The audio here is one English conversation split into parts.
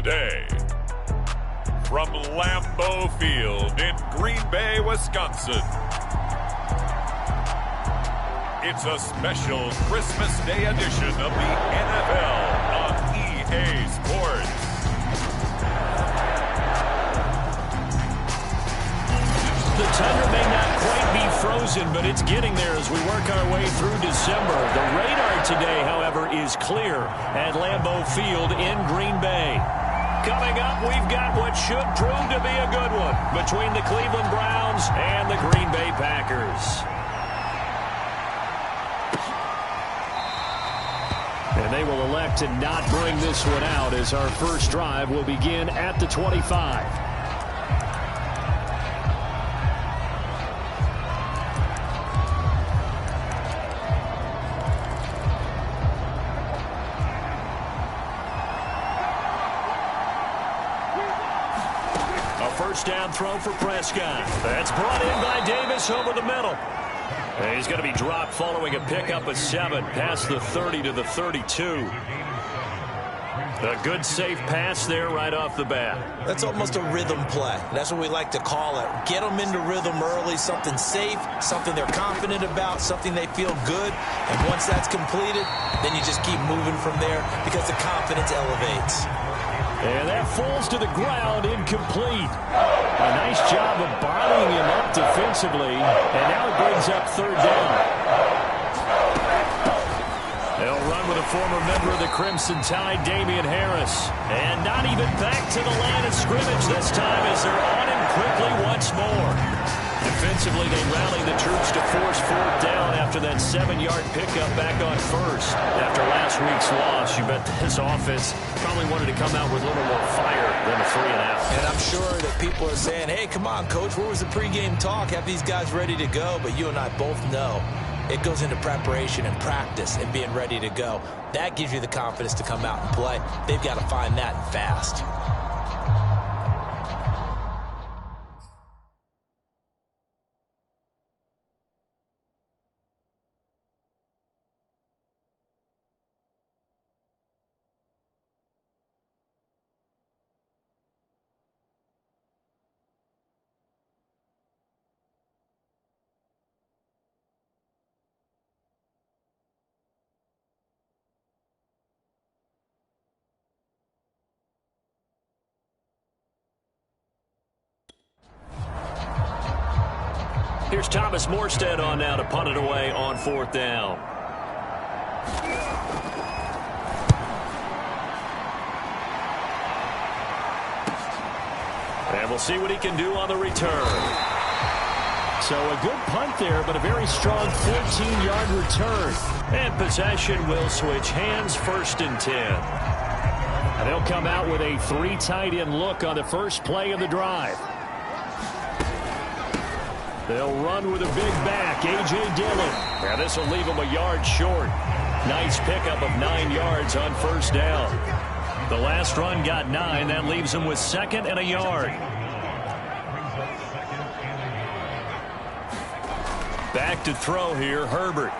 today. From Lambeau Field in Green Bay, Wisconsin, it's a special Christmas Day edition of the NFL on EA Sports. The tundra may not quite be frozen, but it's getting there as we work our way through December. The radar today, however, is clear at Lambeau Field in Green Bay. Coming up, we've got what should prove to be a good one between the Cleveland Browns and the Green Bay Packers. And they will elect to not bring this one out as our first drive will begin at the 25. Down throw for Prescott. That's brought in by Davis over the middle. And he's going to be dropped following a pickup of 7 past the 30 to the 32. A good safe pass there right off the bat. That's almost a rhythm play. That's what we like to call it. Get them into rhythm early, something safe, something they're confident about, something they feel good. And once that's completed, then you just keep moving from there because the confidence elevates. And that falls to the ground, incomplete. A nice job of bottling him up defensively, and now it brings up third down. They'll run with a former member of the Crimson Tide, Damian Harris. And not even back to the line of scrimmage this time as they're on him quickly once more. Defensively, they rally the troops to force fourth down after that 7-yard pickup back on first. After last week's loss, you bet this offense probably wanted to come out with a little more fire than a 3-and-out. And I'm sure that people are saying, hey, come on, Coach, where was the pregame talk? Have these guys ready to go? But you and I both know it goes into preparation and practice and being ready to go. That gives you the confidence to come out and play. They've got to find that and fast. Here's Thomas Morstead on now to punt it away on fourth down. And we'll see what he can do on the return. So a good punt there, but a very strong 14-yard return. And possession will switch hands, 1st and 10. And they'll come out with a 3 tight end look on the first play of the drive. They'll run with a big back, A.J. Dillon. Now this will leave him a yard short. Nice pickup of 9 yards on first down. The last run got 9. That leaves him with 2nd and a yard. Back to throw here, Herbert.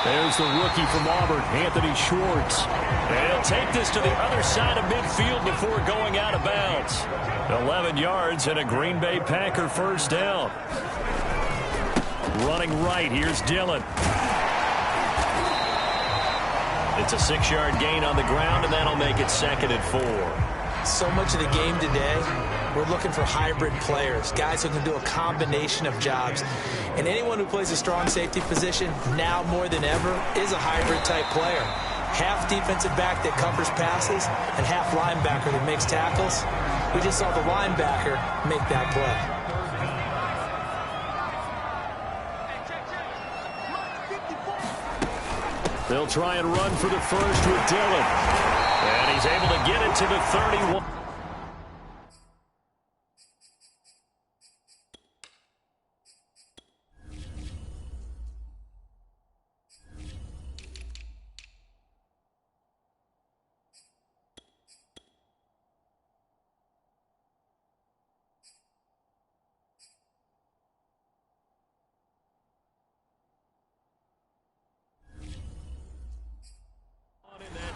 There's the rookie from Auburn, Anthony Schwartz. And he'll take this to the other side of midfield before going out of bounds. 11 yards and a Green Bay Packer first down. Running right, here's Dillon. It's a 6-yard gain on the ground, and that'll make it 2nd and 4. So much of the game today, we're looking for hybrid players, guys who can do a combination of jobs. And anyone who plays a strong safety position, now more than ever, is a hybrid-type player. Half defensive back that covers passes and half linebacker that makes tackles. We just saw the linebacker make that play. They'll try and run for the first with Dillon. And he's able to get it to the 31.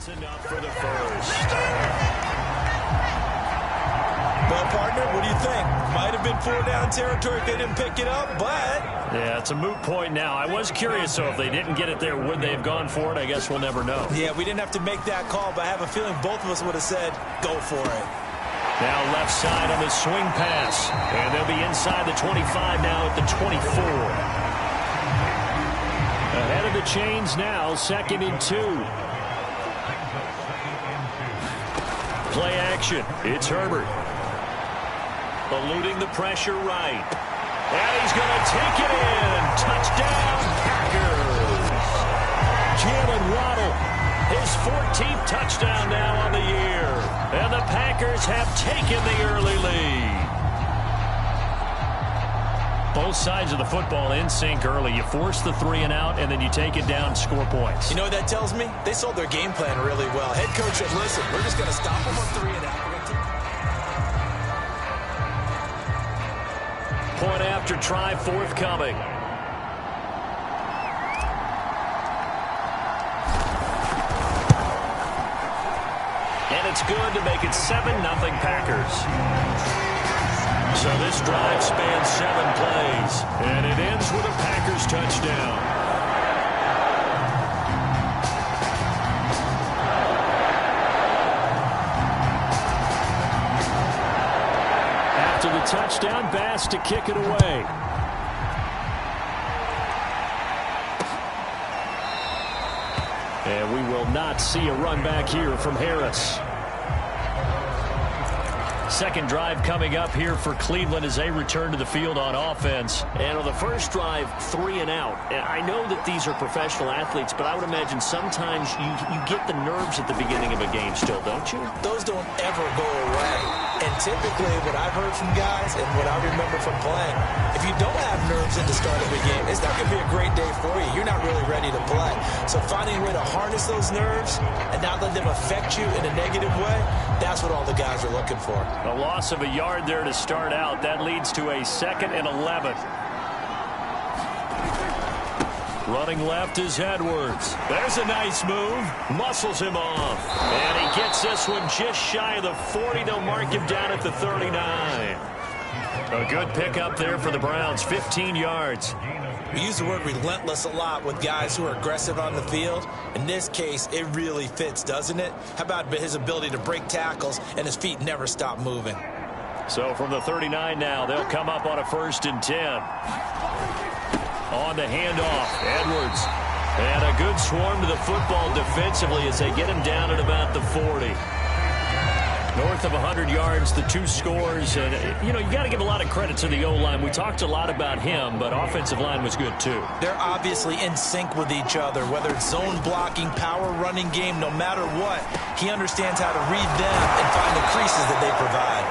That's enough for the first. Well, partner, what do you think? Might have been 4-down territory if they didn't pick it up, but... Yeah, it's a moot point now. I was curious, so if they didn't get it there, would they have gone for it? I guess we'll never know. Yeah, we didn't have to make that call, but I have a feeling both of us would have said, go for it. Now left side on the swing pass. And they'll be inside the 25 now at the 24. Ahead of the chains now, 2nd and 2. Play action. It's Herbert. Eluding the pressure right. And he's going to take it in. Touchdown, Packers. Jalen Waddle, his 14th touchdown now on the year. And the Packers have taken the early lead. Both sides of the football in sync early. You force the 3 and out, and then you take it down, score points. You know what that tells me? They sold their game plan really well. Head coach said, listen, we're just going to stop them on 3 and out. Point after try forthcoming. And it's good to make it 7-0 Packers. So this drive spans 7 plays. And it ends with a Packers touchdown. The touchdown, Bass to kick it away. And we will not see a run back here from Harris. Second drive coming up here for Cleveland as they return to the field on offense. And on the first drive, 3 and out. And I know that these are professional athletes, but I would imagine sometimes you get the nerves at the beginning of a game still, don't you? Those don't ever go away. And typically what I've heard from guys and what I remember from playing, if you don't have nerves at the start of a game, it's not going to be a great day for you. You're not really ready to play. So finding a way to harness those nerves and not let them affect you in a negative way, that's what all the guys are looking for. A loss of a yard there to start out. That leads to a 2nd and 11. Running left is Edwards. There's a nice move. Muscles him off. And he gets this one just shy of the 40. They'll mark him down at the 39. A good pickup there for the Browns. 15 yards. We use the word relentless a lot with guys who are aggressive on the field. In this case, it really fits, doesn't it? How about his ability to break tackles and his feet never stop moving? So from the 39 now, they'll come up on a 1st and 10. On the handoff, Edwards. And a good swarm to the football defensively as they get him down at about the 40. North of 100 yards, the 2 scores. And, you know, you got to give a lot of credit to the O-line. We talked a lot about him, but offensive line was good, too. They're obviously in sync with each other, whether it's zone blocking, power running game, no matter what. He understands how to read them and find the creases that they provide.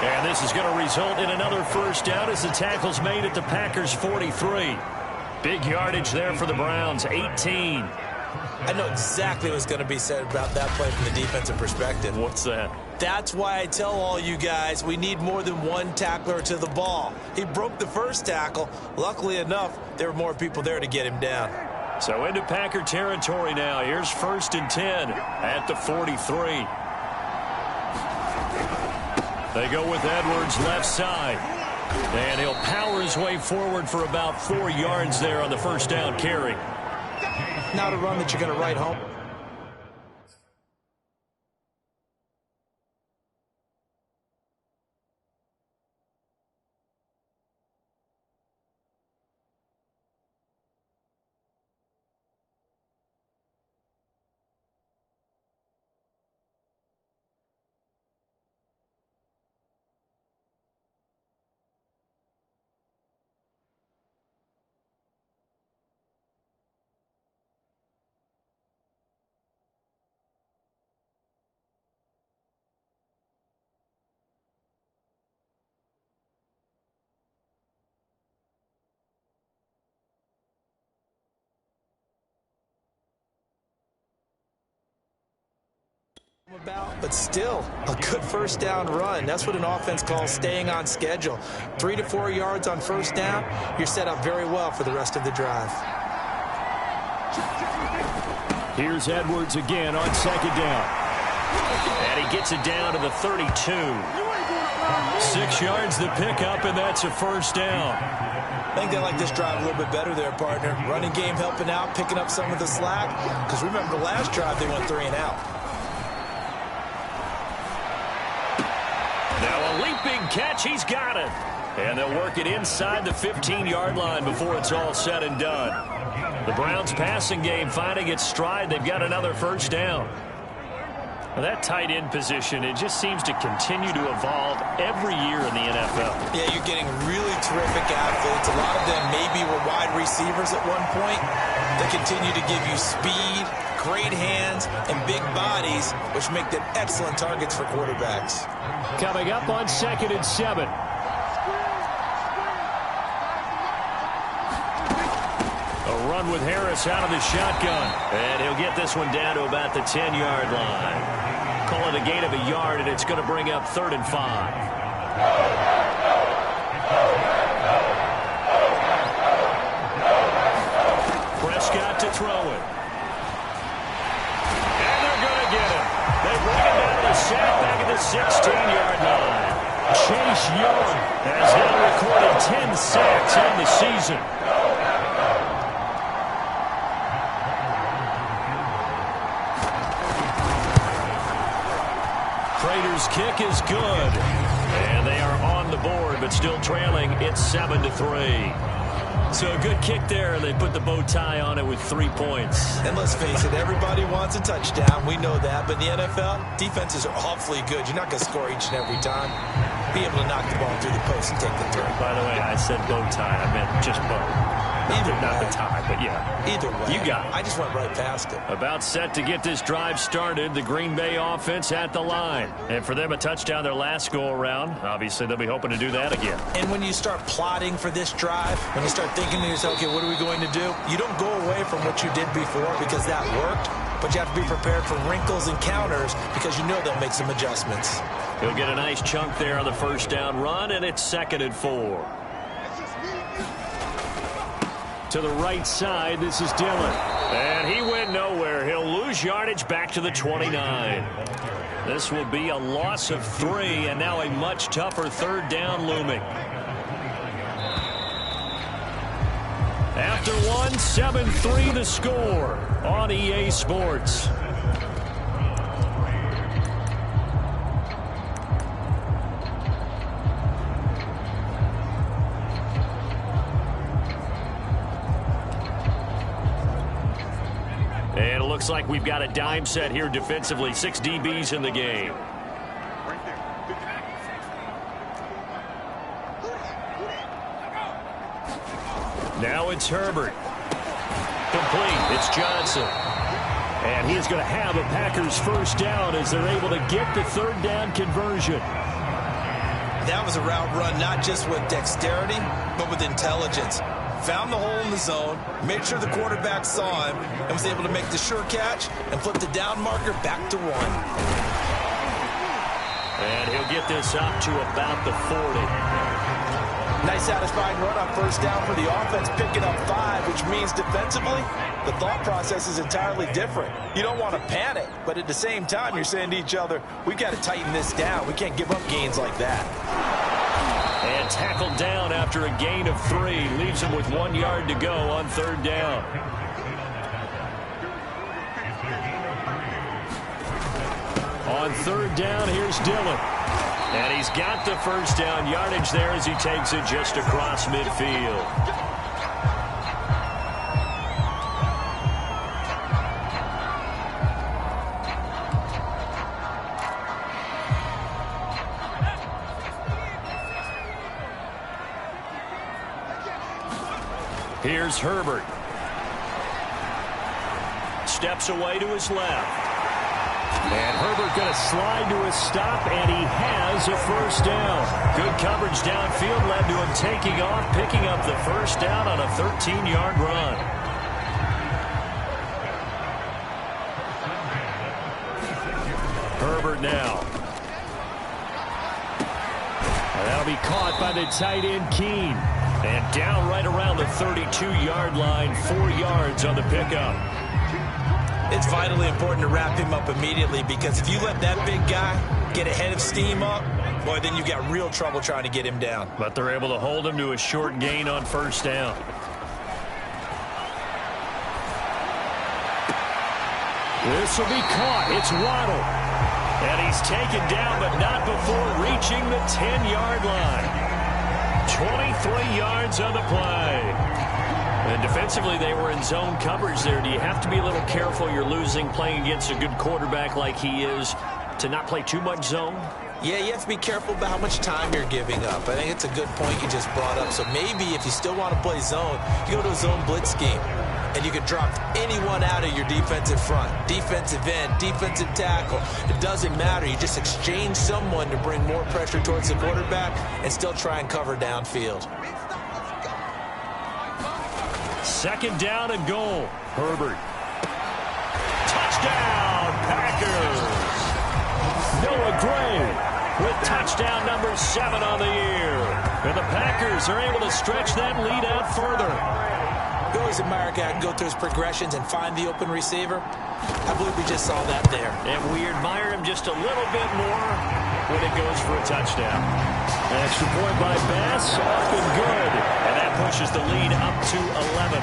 And this is going to result in another 1st down as the tackle's made at the Packers' 43. Big yardage there for the Browns, 18. I know exactly what's going to be said about that play from the defensive perspective. What's that? That's why I tell all you guys we need more than one tackler to the ball. He broke the first tackle. Luckily enough, there were more people there to get him down. So into Packer territory now. Here's 1st and 10 at the 43. They go with Edwards left side. And he'll power his way forward for about 4 yards there on the 1st down carry. Not a run that you're going to write home. But still, a good 1st down run. That's what an offense calls staying on schedule. 3 to 4 yards on 1st down, you're set up very well for the rest of the drive. Here's Edwards again on second down. And he gets it down to the 32. 6 yards the pickup, and that's a first down. I think they like this drive a little bit better there, partner. Running game helping out, picking up some of the slack. Because remember, the last drive they went 3 and out. Now a leaping catch, he's got it. And they'll work it inside the 15-yard line before it's all said and done. The Browns' passing game finding its stride. They've got another first down. Well, that tight end position, it just seems to continue to evolve every year in the NFL. Yeah, you're getting really terrific athletes. A lot of them maybe were wide receivers at one point. They continue to give you speed, great hands, and big bodies, which make them excellent targets for quarterbacks. Coming up on 2nd and 7. A run with Harris out of the shotgun. And he'll get this one down to about the 10-yard line. Call it a gain of a yard, and it's going to bring up 3rd and 5. Prescott to throw it. And they're going to get him. They bring him down to the sack back at the 16-yard line. Chase Young has now recorded 10 sacks on the season. Prater's kick is good. And they are on the board, but still trailing. It's 7-3. So a good kick there, and they put the bow tie on it with 3 points. And let's face it, everybody wants a touchdown. We know that. But in the NFL, defenses are awfully good. You're not going to score each and every time. Be able to knock the ball through the post and take the turn. By the way, I said bow tie. I meant just bow. Not the tie, but yeah. Either way. You got it. I just went right past it. About set to get this drive started. The Green Bay offense at the line. And for them, a touchdown their last go-around. Obviously, they'll be hoping to do that again. And when you start plotting for this drive, when you start thinking to yourself, okay, what are we going to do? You don't go away from what you did before because that worked. But you have to be prepared for wrinkles and counters because you know they'll make some adjustments. He'll get a nice chunk there on the first down run, and it's 2nd and 4. To the right side, this is Dillon. And he went nowhere. He'll lose yardage back to the 29. This will be a loss of 3, and now a much tougher 3rd down looming. After one, 7-3 the score on EA Sports. And it looks like we've got a dime set here defensively. 6 DBs in the game. Now it's Herbert. Complete. It's Johnson. And he is going to have a Packers first down as they're able to get the 3rd down conversion. That was a route run not just with dexterity, but with intelligence. Found the hole in the zone, made sure the quarterback saw him, and was able to make the sure catch and flip the down marker back to 1. And he'll get this up to about the 40. Nice satisfying run on first down for the offense, picking up 5, which means defensively, the thought process is entirely different. You don't want to panic, but at the same time, you're saying to each other, we've got to tighten this down. We can't give up gains like that. And tackled down after a gain of 3. Leaves him with 1 yard to go on 3rd down. On 3rd down, here's Dillon. And he's got the first down yardage there as he takes it just across midfield. Here's Herbert. Steps away to his left. And Herbert going to slide to a stop, and he has a first down. Good coverage downfield led to him taking off, picking up the first down on a 13-yard run. Herbert now. And that'll be caught by the tight end, Keene. And down right around the 32-yard line, 4 yards on the pickup. It's vitally important to wrap him up immediately, because if you let that big guy get ahead of steam up, boy, then you've got real trouble trying to get him down. But they're able to hold him to a short gain on first down. This will be caught. It's Waddle. And he's taken down, but not before reaching the 10-yard line. 23 yards on the play. And defensively, they were in zone coverage there. Do you have to be a little careful? You're losing playing against a good quarterback like he is to not play too much zone? Yeah, you have to be careful about how much time you're giving up. I think it's a good point you just brought up. So maybe if you still want to play zone, you go to a zone blitz scheme. And you can drop anyone out of your defensive front. Defensive end, defensive tackle. It doesn't matter. You just exchange someone to bring more pressure towards the quarterback and still try and cover downfield. Second down and goal. Herbert. Touchdown, Packers. Noah Gray with touchdown number 7 on the year. And the Packers are able to stretch that lead out further. We always admire a guy who can go through his progressions and find the open receiver. I believe we just saw that there. And we admire him just a little bit more when it goes for a touchdown. An extra point by Bass, up and good. And that pushes the lead up to 11.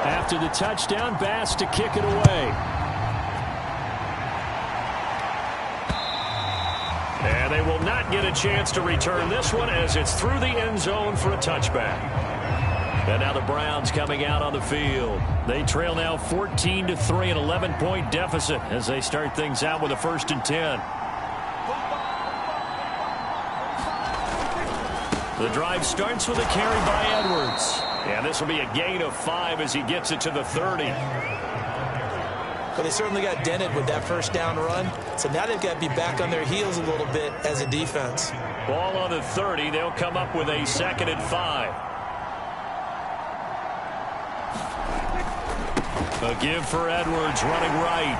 After the touchdown, Bass to kick it away. And they will not get a chance to return this one as it's through the end zone for a touchback. And now the Browns coming out on the field. They trail now 14-3, an 11-point deficit as they start things out with a 1st and 10. The drive starts with a carry by Edwards. And this will be a gain of 5 as he gets it to the 30. But they certainly got dented with that first down run. So now they've got to be back on their heels a little bit as a defense. Ball on the 30. They'll come up with a 2nd and 5. A give for Edwards running right.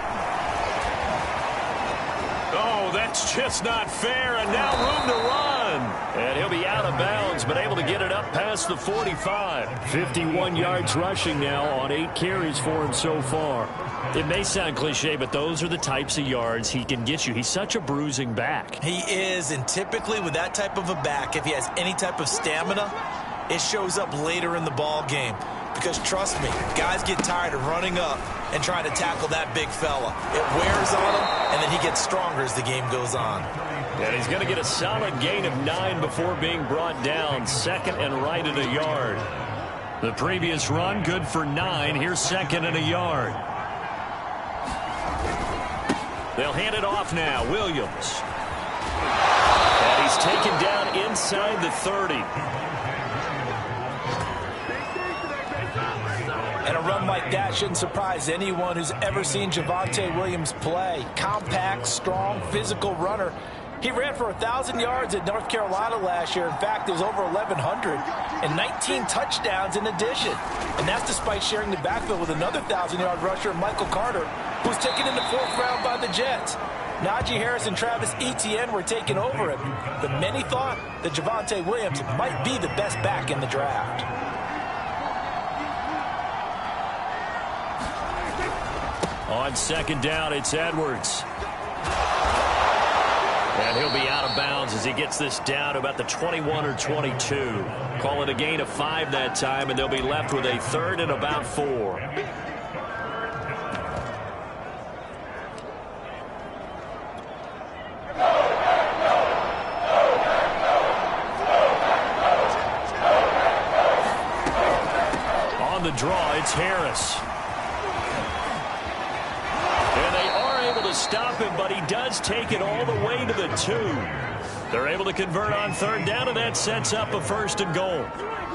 Oh, that's just not fair. And now room to run. And he'll be out of bounds, but able to get it up past the 45. 51 yards rushing now on 8 carries for him so far. It may sound cliche, but those are the types of yards he can get you. He's such a bruising back. He is, and typically with that type of a back, if he has any type of stamina, it shows up later in the ball game. Because trust me, guys get tired of running up and trying to tackle that big fella. It wears on him, and then he gets stronger as the game goes on. And he's going to get a solid gain of 9 before being brought down. 2nd and right at a yard. The previous run, good for 9. Here's 2nd and a yard. They'll hand it off now. Williams. And he's taken down inside the 30. And a run like that shouldn't surprise anyone who's ever seen Javonte Williams play. Compact, strong, physical runner. He ran for 1,000 yards at North Carolina last year. In fact, it was over 1,100 and 19 touchdowns in addition. And that's despite sharing the backfield with another 1,000-yard rusher, Michael Carter, who was taken in the 4th round by the Jets. Najee Harris and Travis Etienne were taking over him, but many thought that Javonte Williams might be the best back in the draft. On 2nd down, it's Edwards. And he'll be out of bounds as he gets this down to about the 21 or 22. Call it a gain of 5 that time, and they'll be left with a 3rd and about 4. On the draw, it's Harris. And they are able to stop him, but he does take it all the way to the 2. They're able to convert on 3rd down, and that sets up a 1st and goal.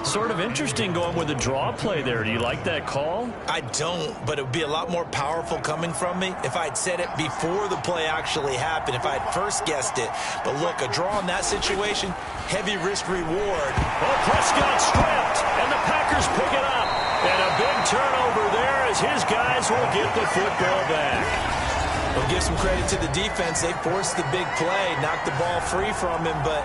Sort of interesting going with a draw play there. Do you like that call? I don't, but it would be a lot more powerful coming from me if I'd said it before the play actually happened, if I had first guessed it. But look, a draw in that situation, heavy risk reward. Oh, Prescott stripped, and the Packers pick it up. And a big turnover there as his guys will get the football back. We'll give some credit to the defense. They forced the big play, knocked the ball free from him, but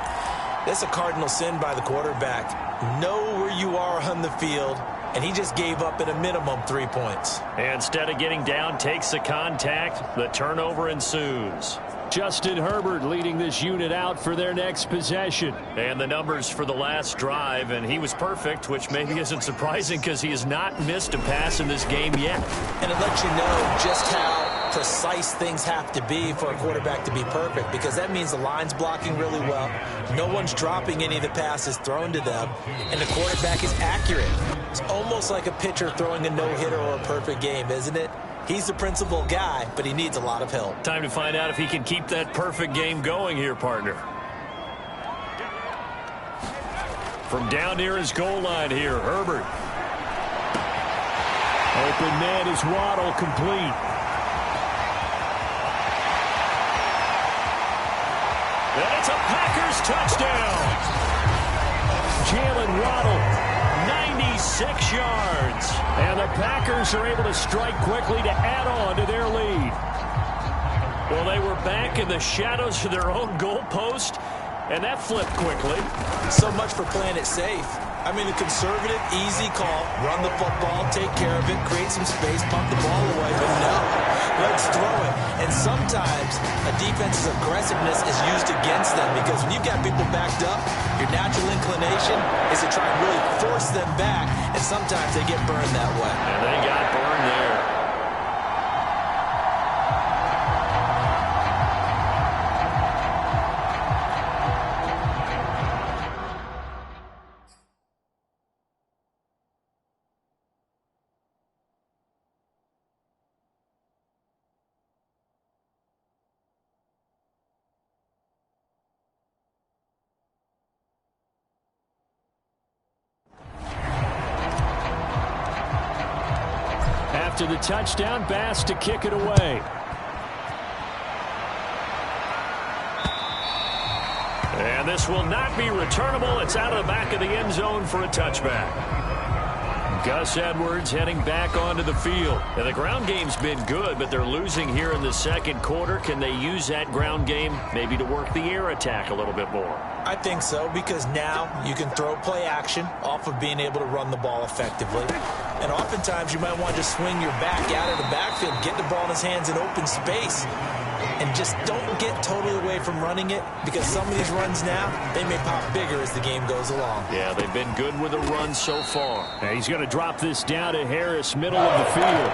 that's a cardinal sin by the quarterback. Know where you are on the field, and he just gave up at a minimum 3 points. Instead of getting down, takes the contact. The turnover ensues. Justin Herbert leading this unit out for their next possession. And the numbers for the last drive, and he was perfect, which maybe isn't surprising because he has not missed a pass in this game yet. And it lets you know just how precise things have to be for a quarterback to be perfect, because that means the line's blocking really well, no one's dropping any of the passes thrown to them, and the quarterback is accurate. It's almost like a pitcher throwing a no-hitter or a perfect game, isn't it? He's the principal guy, but he needs a lot of help. Time to find out if he can keep that perfect game going here, partner. From down near his goal line here, Herbert. Open man is Waddle, complete. And it's a Packers touchdown. Jalen Waddle, 96 yards. And the Packers are able to strike quickly to add on to their lead. Well, they were back in the shadows of their own goalpost, and that flipped quickly. So much for playing it safe. I mean, a conservative, easy call, run the football, take care of it, create some space, pump the ball away, but no, let's throw it. And sometimes a defense's aggressiveness is used against them, because when you've got people backed up, your natural inclination is to try and really force them back, and sometimes they get burned that way. And they got burned there. After the touchdown, Bass to kick it away. And this will not be returnable. It's out of the back of the end zone for a touchback. Gus Edwards heading back onto the field. Now, the ground game's been good, but they're losing here in the second quarter. Can they use that ground game maybe to work the air attack a little bit more? I think so, because now you can throw play action off of being able to run the ball effectively. And oftentimes you might want to just swing your back out of the backfield, get the ball in his hands in open space, and just don't get totally away from running it, because some of these runs now, they may pop bigger as the game goes along. Yeah, they've been good with the run so far. Now he's going to drop this down to Harris, middle of the field.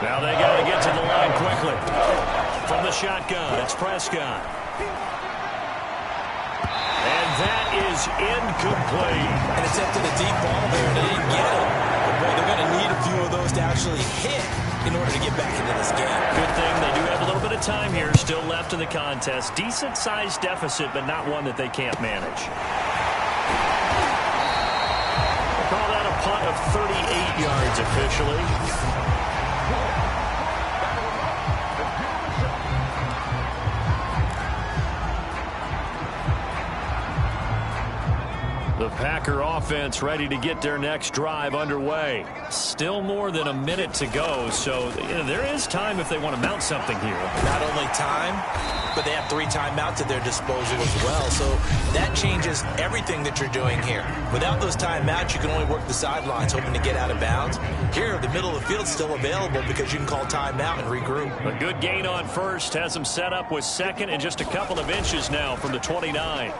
Now they got to get to the line quickly. From the shotgun, it's Prescott. And that is incomplete. And attempted a deep ball there, and they didn't get it. But boy, they're going to need a few of those to actually hit in order to get back into this game. Good thing they do have a little bit of time here still left in the contest. Decent-sized deficit, but not one that they can't manage. We'll call that a punt of 38 yards officially. The Packer offense ready to get their next drive underway. Still more than a minute to go, so there is time if they want to mount something here. Not only time, but they have 3 timeouts at their disposal as well, so that changes everything that you're doing here. Without those timeouts, you can only work the sidelines hoping to get out of bounds. Here, the middle of the field's still available because you can call timeout and regroup. A good gain on first has them set up with second and just a couple of inches now from the 29.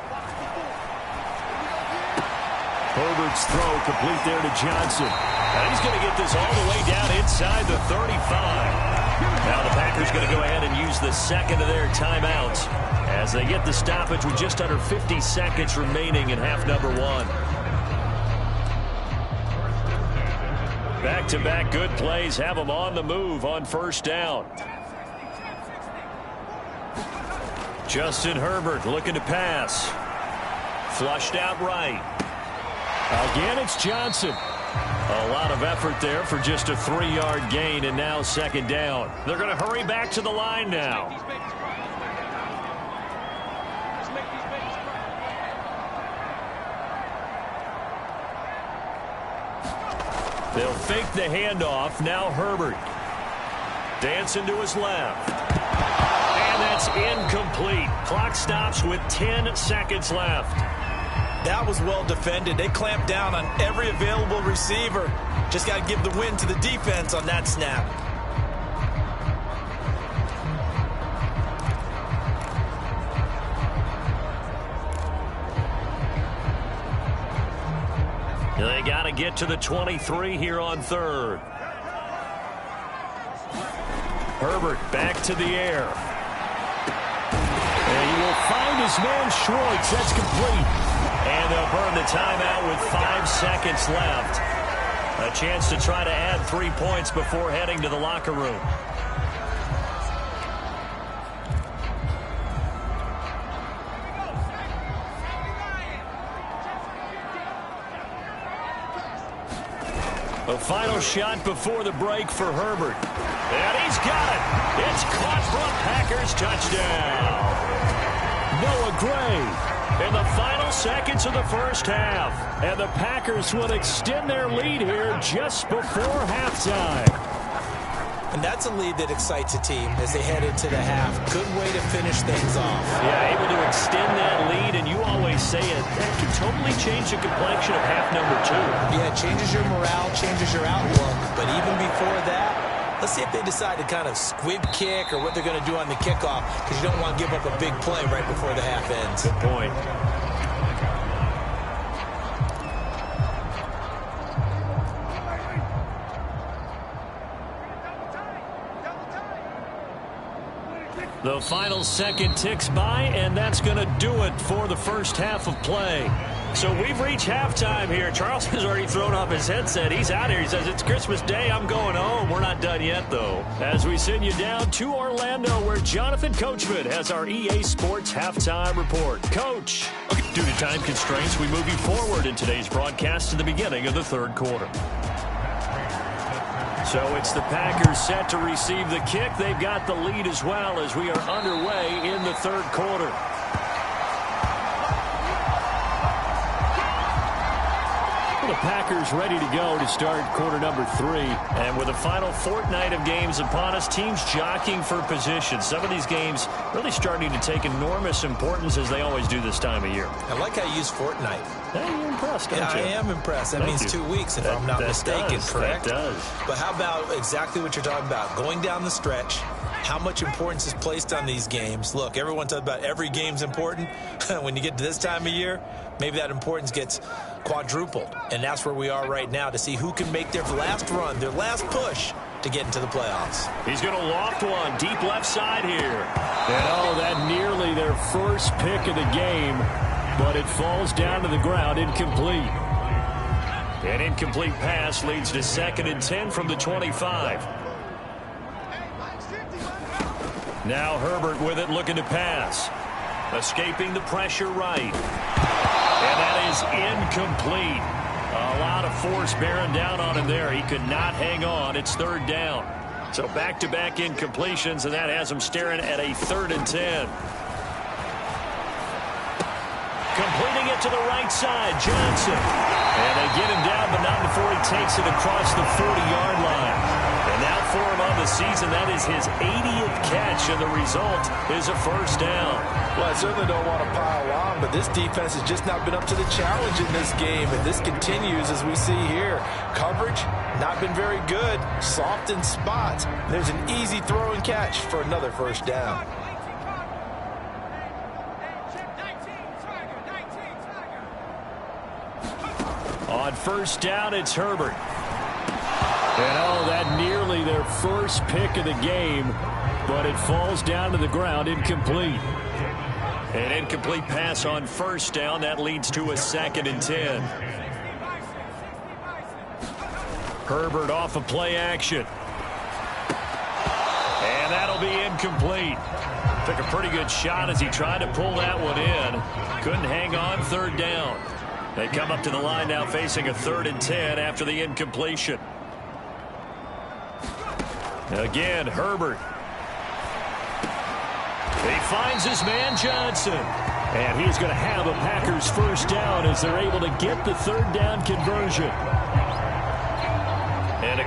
Herbert's throw complete there to Johnson. And he's going to get this all the way down inside the 35. Now the Packers going to go ahead and use the second of their timeouts as they get the stoppage with just under 50 seconds remaining in half number 1. Back-to-back good plays have them on the move on first down. Justin Herbert looking to pass. Flushed out right. Again, it's Johnson. A lot of effort there for just a 3-yard gain, and now second down. They're going to hurry back to the line now. They'll fake the handoff. Now Herbert. Dancing to his left. And that's incomplete. Clock stops with 10 seconds left. That was well defended. They clamped down on every available receiver. Just got to give the win to the defense on that snap. They got to get to the 23 here on third. Herbert back to the air. And he will find his man Schwartz. That's complete. And they'll burn the timeout with 5 seconds left. A chance to try to add 3 points before heading to the locker room. A final shot before the break for Herbert. And he's got it. It's caught for a Packers touchdown. Noah Gray in the final seconds of the first half. And the Packers will extend their lead here just before halftime. And that's a lead that excites a team as they head into the half. Good way to finish things off. Yeah, able to extend that lead, and you always say it, that can totally change the complexion of half number 2. Yeah, it changes your morale, changes your outlook. But even before that, let's see if they decide to kind of squib kick or what they're going to do on the kickoff, because you don't want to give up a big play right before the half ends. Good point. The final second ticks by, and that's going to do it for the first half of play. So we've reached halftime here. Charles has already thrown off his headset. He's out here. He says, it's Christmas Day. I'm going home. We're not done yet, though. As we send you down to Orlando, where Jonathan Coachman has our EA Sports halftime report. Coach, due to time constraints, we move you forward in today's broadcast to the beginning of the third quarter. So it's the Packers set to receive the kick. They've got the lead as well as we are underway in the third quarter. The Packers ready to go to start quarter number 3. And with the final fortnight of games upon us, teams jockeying for position. Some of these games really starting to take enormous importance as they always do this time of year. I like how you use fortnight. Hey, you're impressed, don't you? I am impressed. That means 2 weeks, if I'm not mistaken, correct? That does. But how about exactly what you're talking about? Going down the stretch, how much importance is placed on these games. Look, everyone talks about every game's important. When you get to this time of year, maybe that importance gets quadrupled. And that's where we are right now to see who can make their last run, their last push to get into the playoffs. He's going to loft one deep left side here. And oh, that nearly their first pick of the game, but it falls down to the ground, incomplete. An incomplete pass leads to 2nd and 10 from the 25. Now Herbert with it, looking to pass. Escaping the pressure right. And that is incomplete. A lot of force bearing down on him there. He could not hang on. It's 3rd down. So back-to-back incompletions, and that has him staring at a 3rd and 10. Completing it to the right side, Johnson. And they get him down, but not before he takes it across the 40-yard line. And now for him on the season, that is his 80th catch, and the result is a 1st down. Well, I certainly don't want to pile on, but this defense has just not been up to the challenge in this game, and this continues as we see here. Coverage, not been very good. Soft in spots. There's an easy throw and catch for another 1st down. On 1st down, it's Herbert. And oh, that nearly their first pick of the game, but it falls down to the ground, incomplete. An incomplete pass on 1st down. That leads to a 2nd and 10. Herbert off of play action. And that'll be incomplete. Took a pretty good shot as he tried to pull that one in. Couldn't hang on, 3rd down. They come up to the line now facing a 3rd and 10 after the incompletion. Again, Herbert. He finds his man Johnson. And he's going to have a Packers 1st down as they're able to get the 3rd down conversion.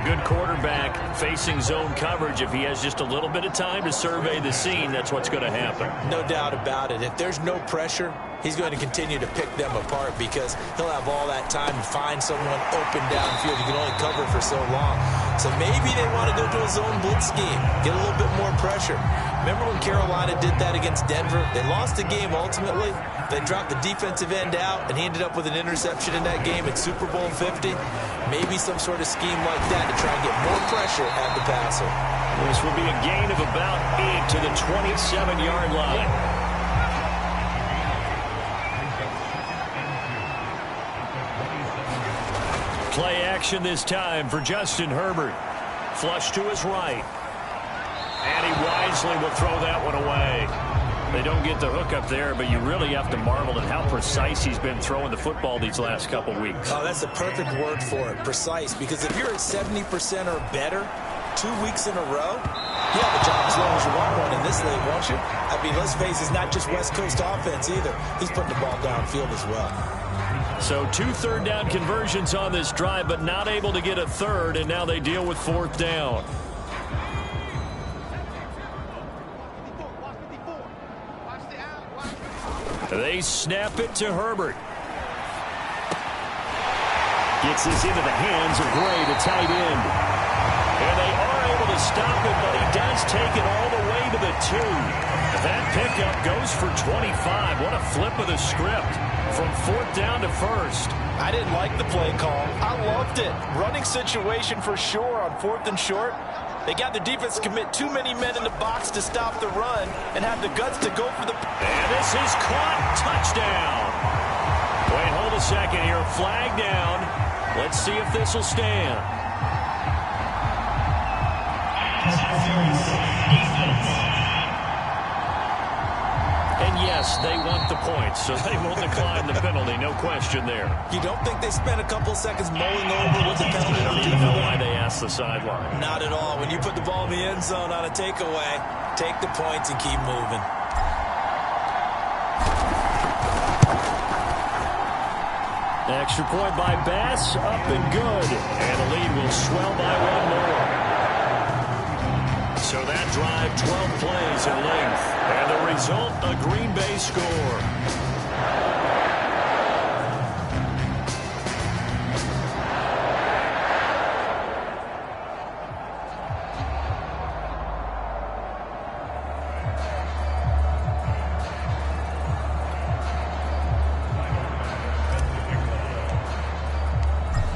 A good quarterback facing zone coverage, if he has just a little bit of time to survey the scene, that's what's going to happen. No doubt about it. If there's no pressure, he's going to continue to pick them apart because he'll have all that time to find someone open downfield. You can only cover for so long. So maybe they want to go to a zone blitz scheme, get a little bit more pressure. Remember when Carolina did that against Denver? They lost the game ultimately. They dropped the defensive end out, and he ended up with an interception in that game at Super Bowl 50. Maybe some sort of scheme like that to try and get more pressure at the passer. This will be a gain of about 8 to the 27-yard line. Play action this time for Justin Herbert. Flush to his right. And he wisely will throw that one away. They don't get the hook up there, but you really have to marvel at how precise he's been throwing the football these last couple weeks. Oh, that's the perfect word for it, precise, because if you're at 70% or better 2 weeks in a row, you have a job as long as you want one in this league, won't you? I mean, let's face it, it's not just West Coast offense either. He's putting the ball downfield as well. So 2 third-down conversions on this drive, but not able to get a third, and now they deal with 4th down. They snap it to Herbert. Gets this into the hands of Gray, the tight end. And they are able to stop it, but he does take it all the way to the 2. That pickup goes for 25. What a flip of the script from 4th down to 1st. I didn't like the play call. I loved it. Running situation for sure on 4th and short. They got the defense to commit too many men in the box to stop the run and have the guts to go for the... And this is caught. Touchdown. Wait, hold a second here. Flag down. Let's see if this will stand. And yes, they want the points, so they will decline the penalty. No question there. You don't think they spent a couple seconds mulling over what the penalty I don't even know why they asked the sideline. Not at all. When you put the ball in the end zone on a takeaway, take the points and keep moving. Extra point by Bass, up and good. And the lead will swell by 1 more. So that drive, 12 plays in length. And the result, a Green Bay score.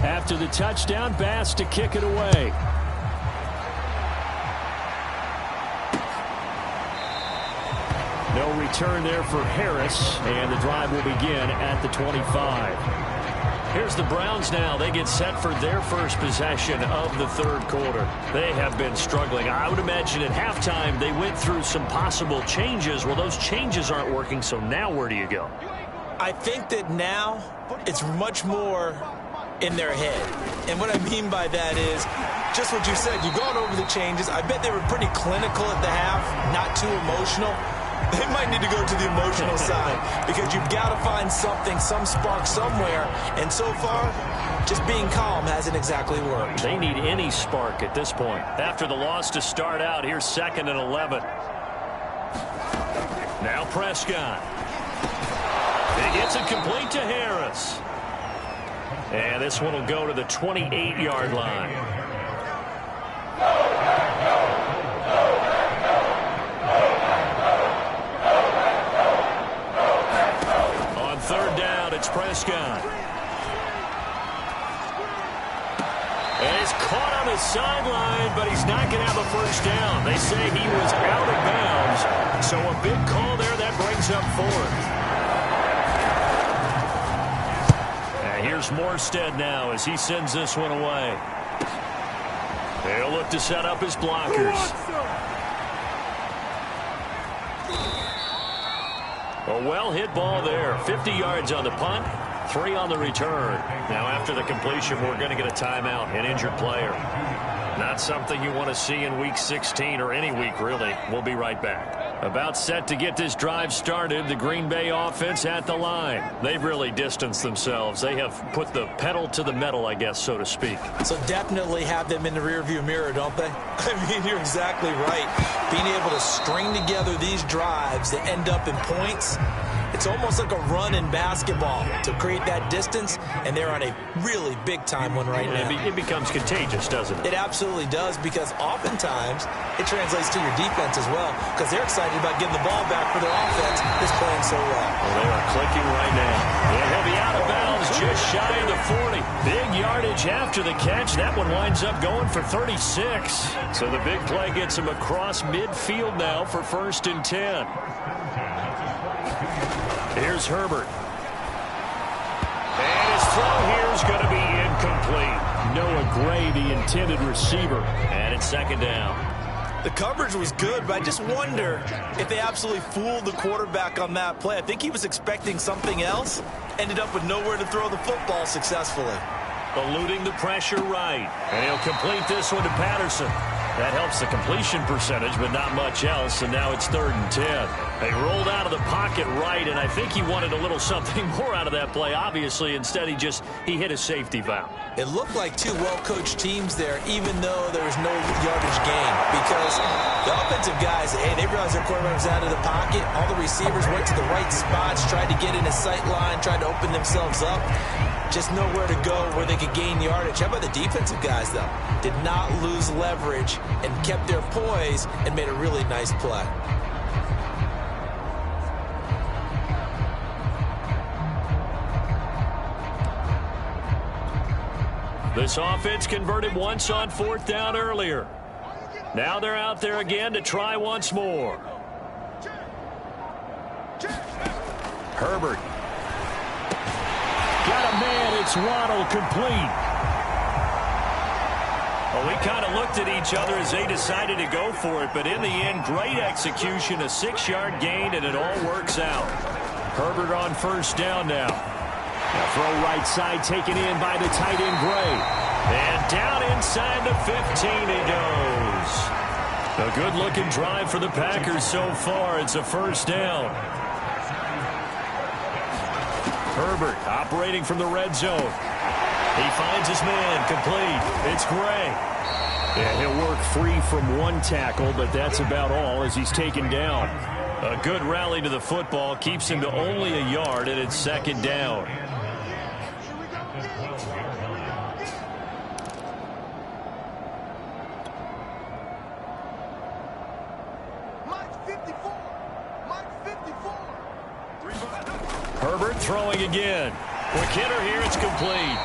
After the touchdown, Bass to kick it away. No return there for Harris, and the drive will begin at the 25. Here's the Browns now. They get set for their first possession of the 3rd quarter. They have been struggling. I would imagine at halftime they went through some possible changes. Well, those changes aren't working, so now where do you go? I think that now it's much more in their head. And what I mean by that is just what you said. You've gone over the changes. I bet they were pretty clinical at the half, not too emotional. They might need to go to the emotional side because you've got to find something, some spark somewhere. And so far, just being calm hasn't exactly worked. They need any spark at this point. After the loss to start out, here's 2nd and 11. Now Prescott. He gets it complete to Harris. And this one will go to the 28-yard line. On 3rd down, it's Prescott. And it's caught on the sideline, but he's not going to have a first down. They say he was out of bounds. So a big call there that brings up 4th. Here's Morstead now as he sends this one away. They'll look to set up his blockers. A well-hit ball there. 50 yards on the punt, 3 on the return. Now after the completion, we're going to get a timeout, an injured player. Not something you want to see in Week 16 or any week, really. We'll be right back. About set to get this drive started, the Green Bay offense at the line. They've really distanced themselves. They have put the pedal to the metal, I guess, so to speak. So definitely have them in the rearview mirror, don't they? I mean, you're exactly right. Being able to string together these drives that end up in points, it's almost like a run in basketball to create that distance, and they're on a really big-time one right now. It becomes contagious, doesn't it? It absolutely does, because oftentimes it translates to your defense as well, because they're excited about getting the ball back for their offense that's playing so well. Well, they are clicking right now. And he'll be out of bounds just shy of the 40. Big yardage after the catch. That one winds up going for 36. So the big play gets him across midfield now for 1st and 10. Here's Herbert. And his throw here is going to be incomplete. Noah Gray, the intended receiver. And it's 2nd down. The coverage was good, but I just wonder if they absolutely fooled the quarterback on that play. I think he was expecting something else. Ended up with nowhere to throw the football successfully. Eluding the pressure right. And he'll complete this one to Patterson. That helps the completion percentage, but not much else, and now it's 3rd and 10. They rolled out of the pocket right, and I think he wanted a little something more out of that play, obviously. Instead, he hit a safety valve. It looked like two well-coached teams there, even though there was no yardage gain, because the offensive guys, hey, they realized their quarterback was out of the pocket. All the receivers went to the right spots, tried to get in his sight line, tried to open themselves up. Just nowhere to go where they could gain yardage. How about the defensive guys, though? Did not lose leverage and kept their poise and made a really nice play. This offense converted once on 4th down earlier. Now they're out there again to try once more. Herbert. Got a man. It's Waddle, complete. Well, we kind of looked at each other as they decided to go for it, but in the end, great execution, a 6-yard gain, and it all works out. Herbert on 1st down now. A throw right side taken in by the tight end Gray. And down inside the 15 he goes. A good-looking drive for the Packers so far. It's a 1st down. Herbert operating from the red zone. He finds his man, complete. It's Gray. Yeah, he'll work free from one tackle, but that's about all as he's taken down. A good rally to the football keeps him to only a yard, and it's 2nd down. Herbert throwing again. Quick hitter here, it's complete.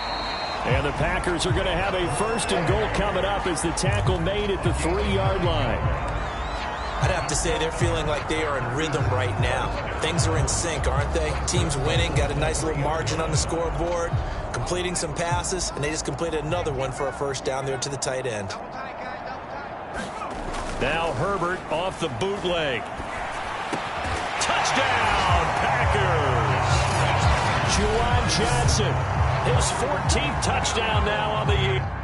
And the Packers are going to have a 1st and goal coming up as the tackle made at the 3-yard line. I'd have to say they're feeling like they are in rhythm right now. Things are in sync, aren't they? Team's winning, got a nice little margin on the scoreboard, completing some passes, and they just completed another one for a 1st down there to the tight end. Now Herbert off the bootleg. Touchdown, Packers! Juwan Johnson, his 14th touchdown now on the year.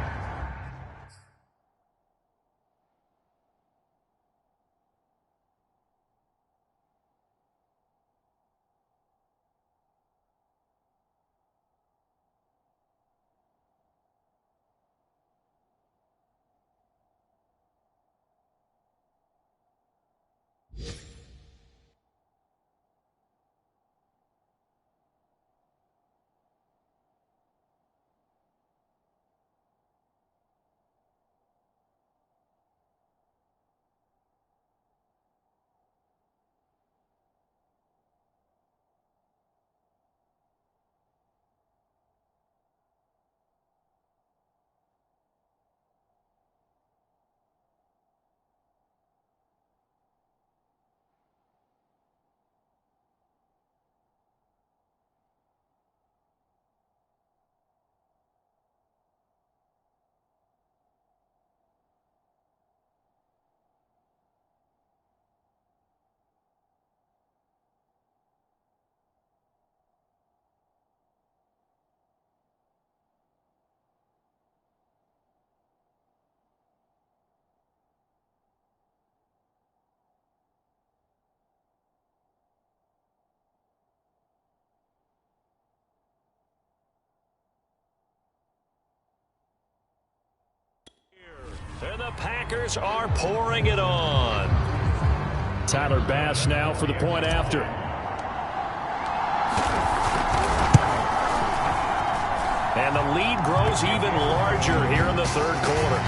And the Packers are pouring it on. Tyler Bass now for the point after. And the lead grows even larger here in the third quarter.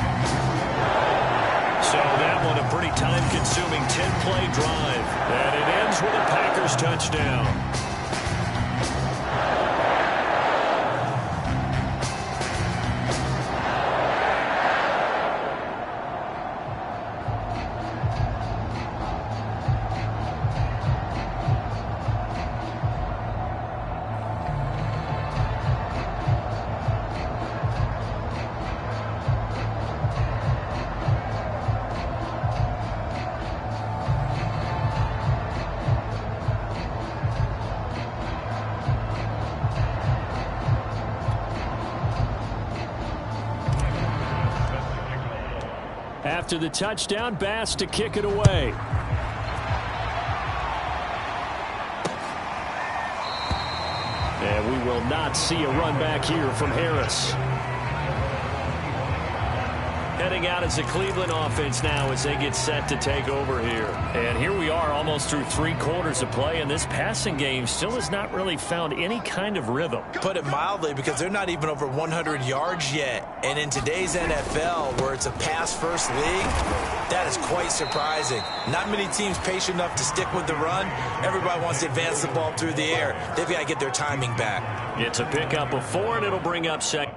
So that one a pretty time-consuming 10-play drive. And it ends with a Packers touchdown. After the touchdown, Bass to kick it away. And we will not see a run back here from Harris. Heading out as the Cleveland offense now as they get set to take over here. And here we are almost through 3 quarters of play, and this passing game still has not really found any kind of rhythm. Put it mildly, because they're not even over 100 yards yet. And in today's NFL, where it's a pass-first league, that is quite surprising. Not many teams patient enough to stick with the run. Everybody wants to advance the ball through the air. They've got to get their timing back. It's a pickup of 4, and it'll bring up second.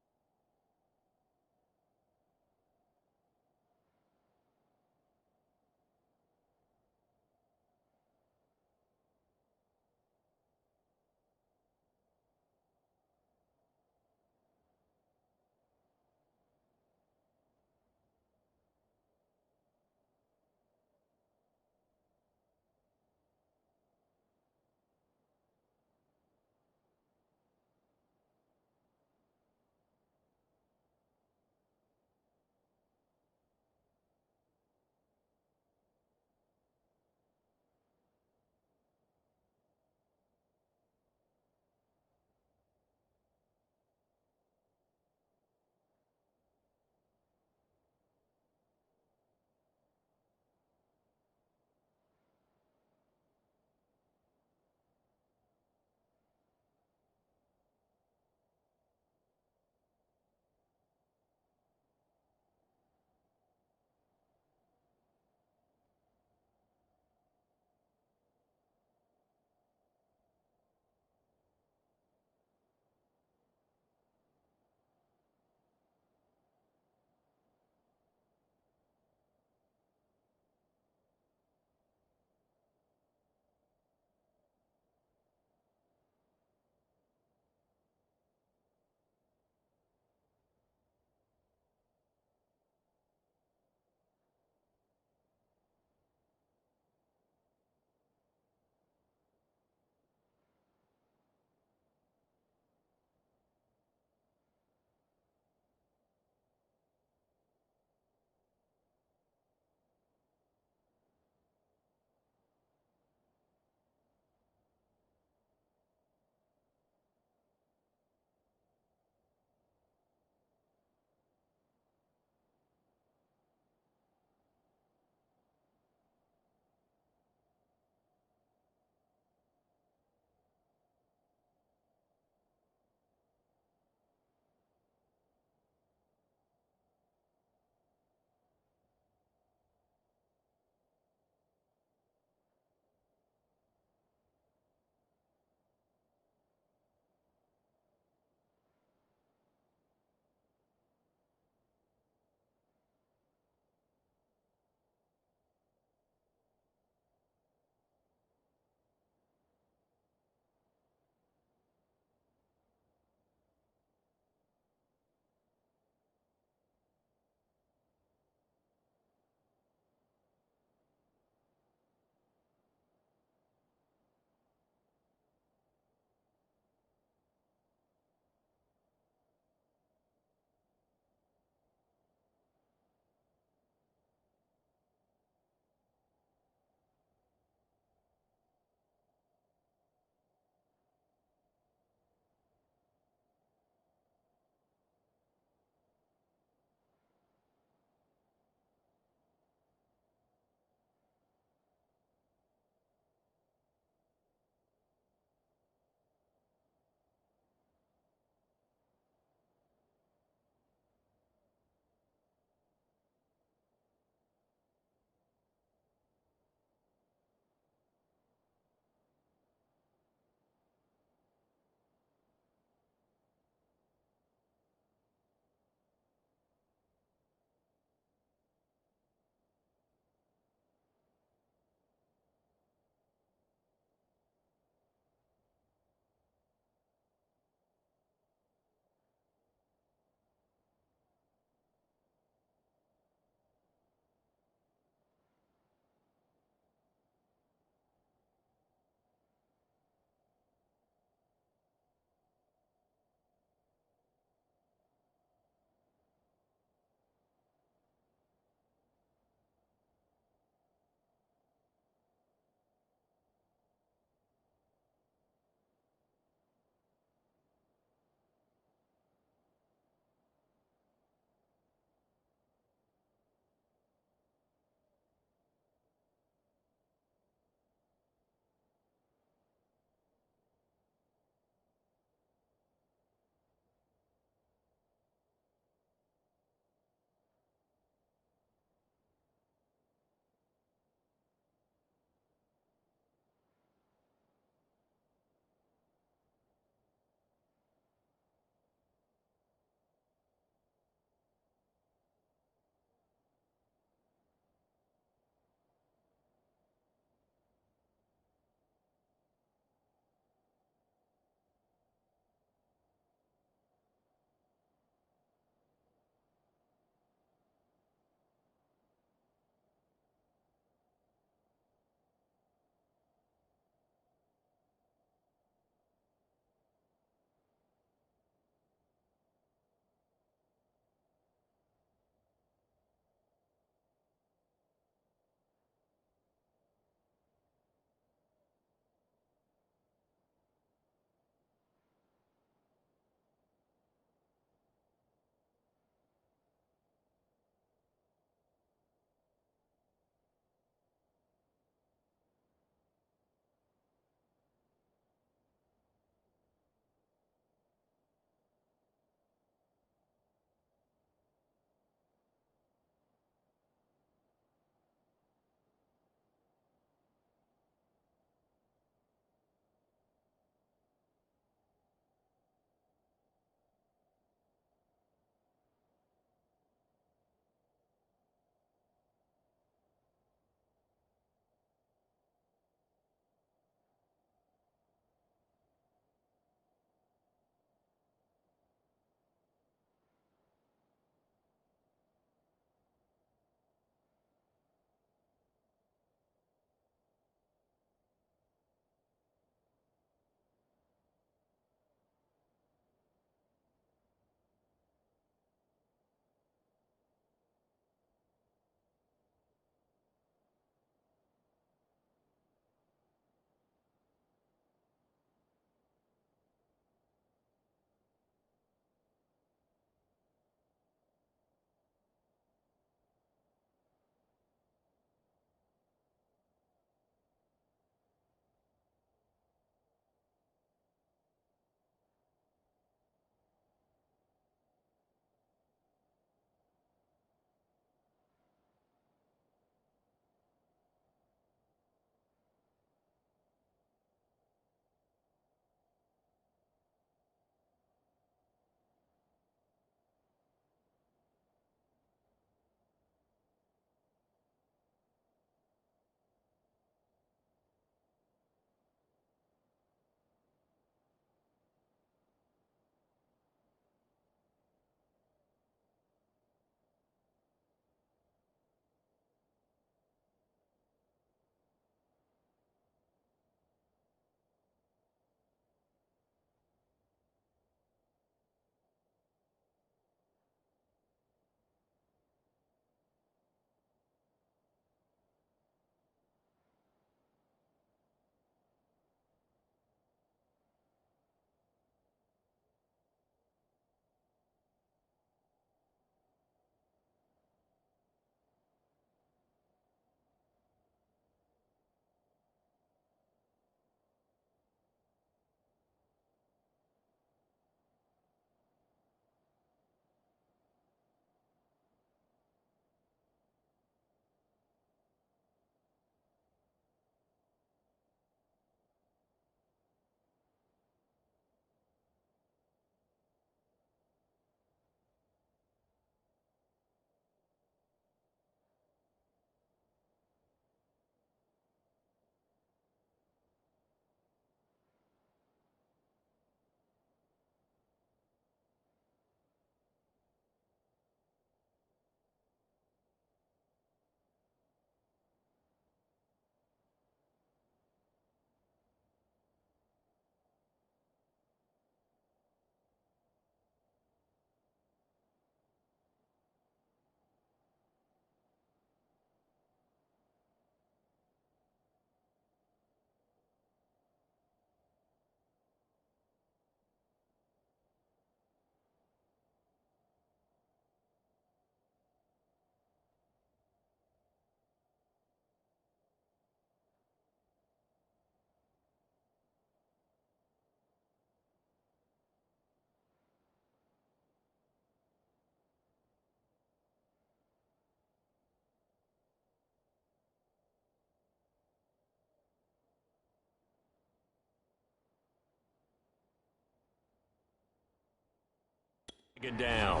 Get down.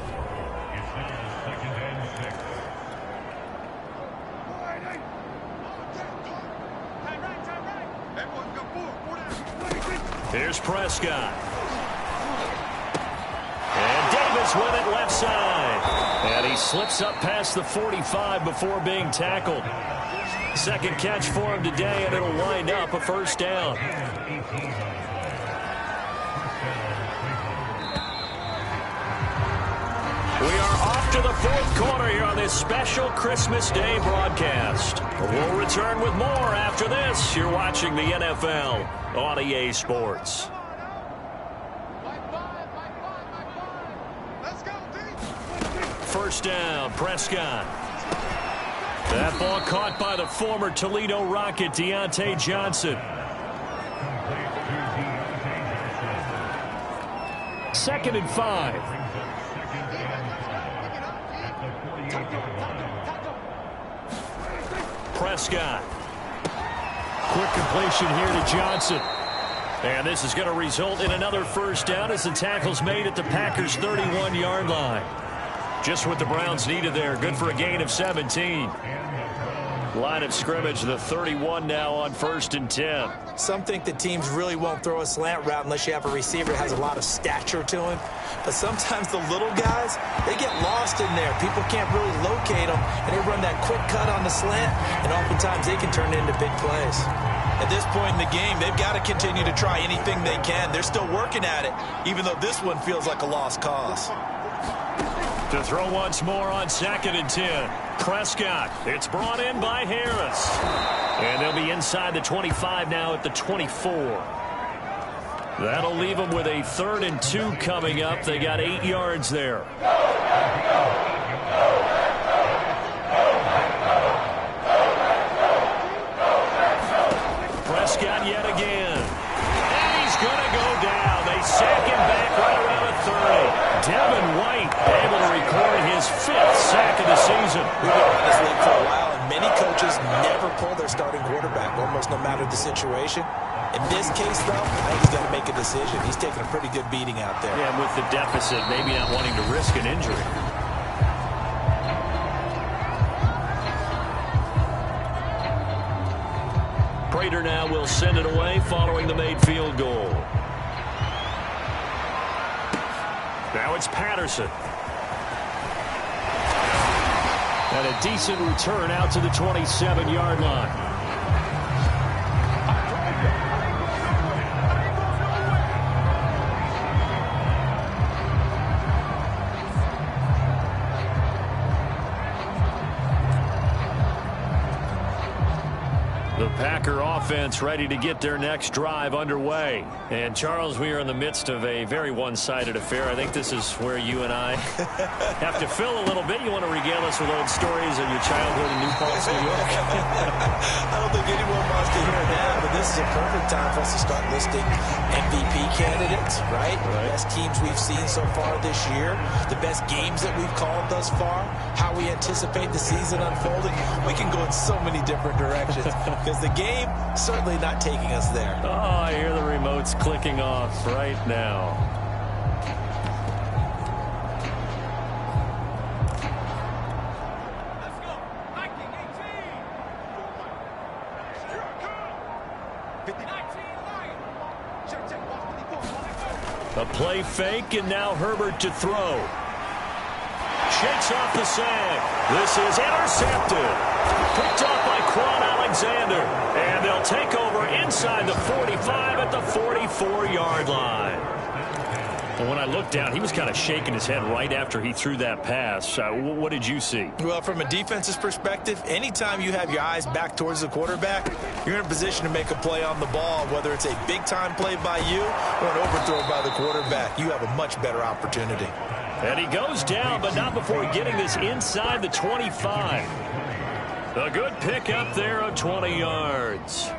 Here's Prescott. And Davis with it left side. And he slips up past the 45 before being tackled. Second catch for him today, and it'll wind up a first down. We are off to the fourth quarter here on this special Christmas Day broadcast. We'll return with more after this. You're watching the NFL on EA Sports. First down, Prescott. That ball caught by the former Toledo Rocket, Deontay Johnson. Second and 5. Prescott. Quick completion here to Johnson. And this is going to result in another first down as the tackle's made at the Packers' 31-yard line. Just what the Browns needed there. Good for a gain of 17. Line of scrimmage, the 31 now on 1st and 10. Some think that teams really won't throw a slant route unless you have a receiver that has a lot of stature to him. But sometimes the little guys, they get lost in there. People can't really locate them, and they run that quick cut on the slant, and oftentimes they can turn it into big plays. At this point in the game, they've got to continue to try anything they can. They're still working at it, even though this one feels like a lost cause. To throw once more on 2nd and 10. Prescott. It's brought in by Harris. And they'll be inside the 25 now at the 24. That'll leave them with a 3rd and 2 coming up. They got 8 yards there. Prescott yet again. And he's going to go down. They sack him back right around the 30. Devin White able to record his 5th sack of the season. We've been in this league for a while, and many coaches never pull their starting quarterback, almost no matter the situation. In this case, though, I think he's got to make a decision. He's taking a pretty good beating out there. Yeah, with the deficit, maybe not wanting to risk an injury. Prater now will send it away following the made field goal. Now it's Patterson. And a decent return out to the 27-yard line. The Packer offense ready to get their next drive underway. And, Charles, we are in the midst of a very one-sided affair. I think this is where you and I have to fill a little bit. You want to regale us with old stories of your childhood in New Paltz, New York? I don't think anyone wants to hear that, but this is a perfect time for us to start listing MVP candidates, right? The best teams we've seen so far this year, the best games that we've called thus far, how we anticipate the season unfolding. We can go in so many different directions. Because the game certainly not taking us there. Oh, I hear the remotes clicking off right now. Let's go. 1918. 19 A play fake, and now Herbert to throw. Shakes off the sag. This is intercepted. Picked off by Quan Alexander. And they'll take over inside the 45 at the 44-yard line. And when I looked down, he was kind of shaking his head right after he threw that pass. What did you see? Well, from a defense's perspective, anytime you have your eyes back towards the quarterback, you're in a position to make a play on the ball, whether it's a big-time play by you or an overthrow by the quarterback. You have a much better opportunity. And he goes down, but not before getting this inside the 25. A good pick up there of 20 yards.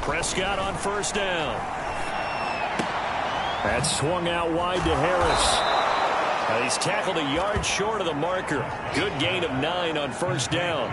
Prescott on first down. That swung out wide to Harris. He's tackled a yard short of the marker. Good gain of 9 on first down.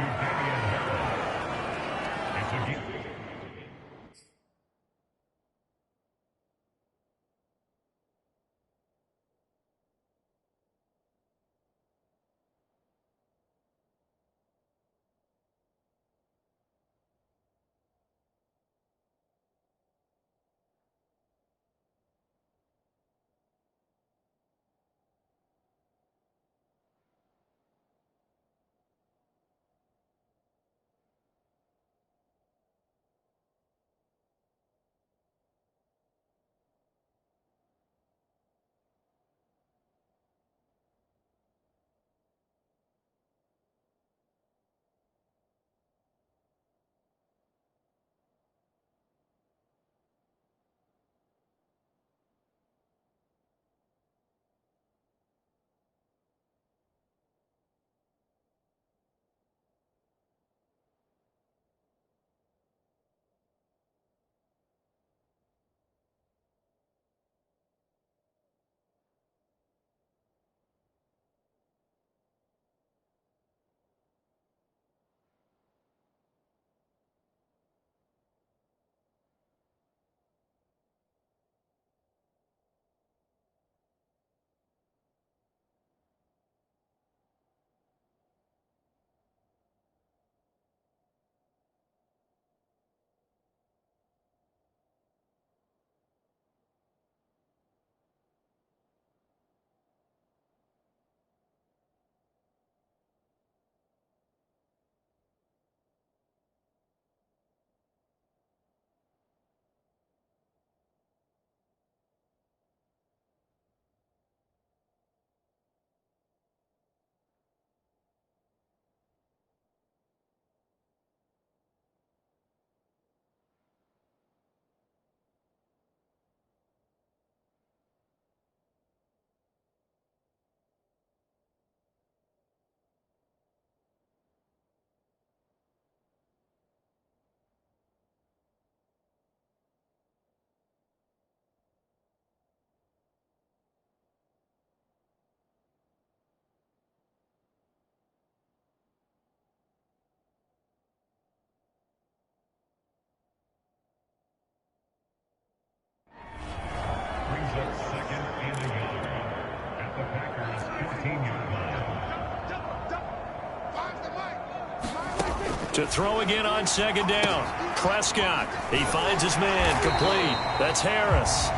To throw again on second down. Prescott. He finds his man. Complete. That's Harris.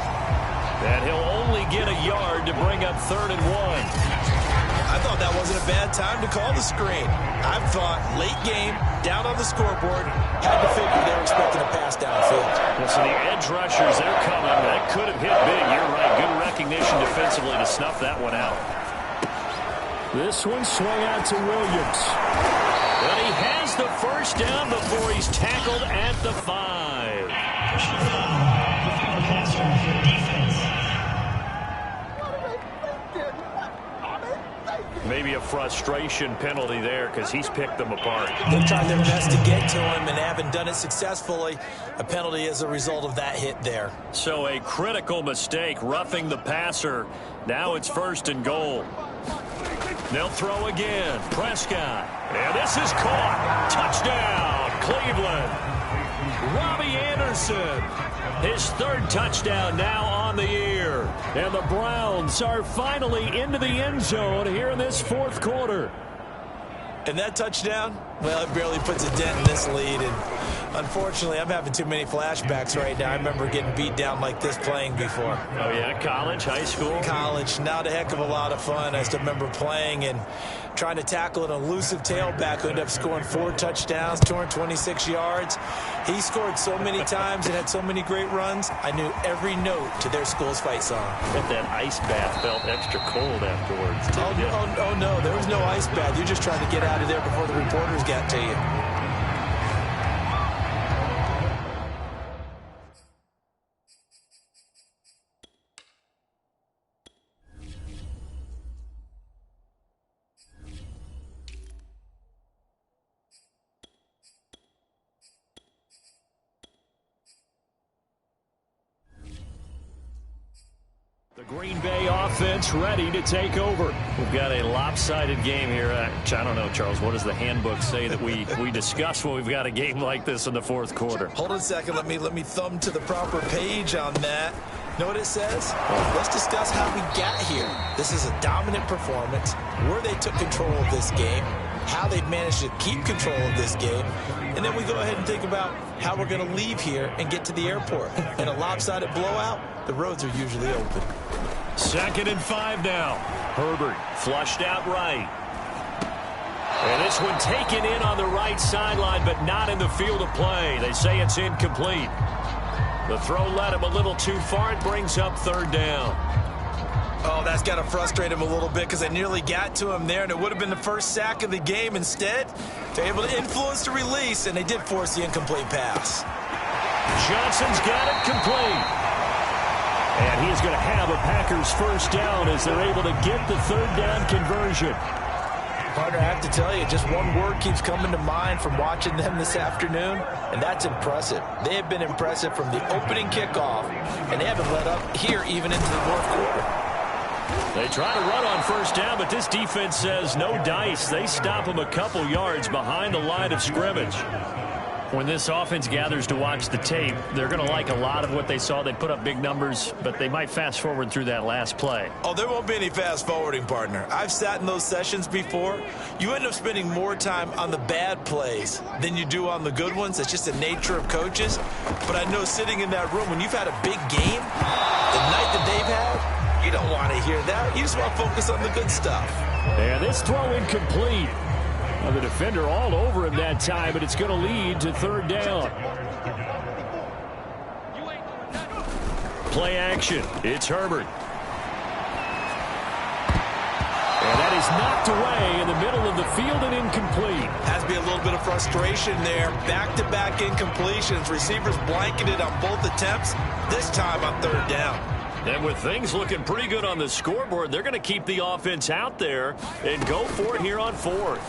And he'll only get a yard to bring up 3rd and 1. I thought that wasn't a bad time to call the screen. I thought late game, down on the scoreboard, had to figure they were expecting a pass downfield. Well, so the edge rushers, they're coming. That could have hit big. You're right. Good recognition defensively to snuff that one out. This one swung out to Williams. But he has the first down before he's tackled at the 5. Maybe a frustration penalty there because he's picked them apart. They've tried their best to get to him and haven't done it successfully. A penalty as a result of that hit there. So a critical mistake, roughing the passer. Now it's 1st and goal. They'll throw again. Prescott. And this is caught. Touchdown, Cleveland. Robbie Anderson. His 3rd touchdown now on the year. And the Browns are finally into the end zone here in this 4th quarter. And that touchdown, well, it barely puts a dent in this lead. And unfortunately, I'm having too many flashbacks right now. I remember getting beat down like this playing before. Oh, yeah? College, high school? College. Not a heck of a lot of fun. I still remember playing and trying to tackle an elusive tailback who ended up scoring 4 touchdowns, 226 yards. He scored so many times and had so many great runs, I knew every note to their school's fight song. But that ice bath felt extra cold afterwards. Oh, no, there was no ice bath. You're just trying to get out of there before the reporters got to you. The Green Bay offense ready to take over. We've got a lopsided game here. I don't know, Charles, what does the handbook say that we discuss when we've got a game like this in the 4th quarter? Hold on a second. Let me thumb to the proper page on that. Know what it says? Let's discuss how we got here. This is a dominant performance, where they took control of this game, how they've managed to keep control of this game, and then we go ahead and think about how we're going to leave here and get to the airport. In a lopsided blowout, the roads are usually open. 2nd and 5 now. Herbert flushed out right. And this one taken in on the right sideline, but not in the field of play. They say it's incomplete. The throw led him a little too far. It brings up 3rd down. Oh, that's got to frustrate him a little bit because they nearly got to him there, and it would have been the first sack of the game. Instead, they're able to influence the release, and they did force the incomplete pass. Johnson's got it complete. And he's going to have a Packers first down as they're able to get the 3rd down conversion. Partner, I have to tell you, just one word keeps coming to mind from watching them this afternoon, and that's impressive. They have been impressive from the opening kickoff, and they haven't let up here even into the 4th quarter. They try to run on first down, but this defense says no dice. They stop them a couple yards behind the line of scrimmage. When this offense gathers to watch the tape, they're going to like a lot of what they saw. They put up big numbers, but they might fast forward through that last play. Oh, there won't be any fast forwarding, partner. I've sat in those sessions before. You end up spending more time on the bad plays than you do on the good ones. It's just the nature of coaches. But I know sitting in that room, when you've had a big game, the night that they've had, you don't want to hear that. You just want to focus on the good stuff. And this throw incomplete. The defender all over him that time, but it's going to lead to 3rd down. Play action. It's Herbert. And that is knocked away in the middle of the field and incomplete. Has to be a little bit of frustration there. Back-to-back incompletions. Receivers blanketed on both attempts, this time on 3rd down. And with things looking pretty good on the scoreboard, they're going to keep the offense out there and go for it here on 4th.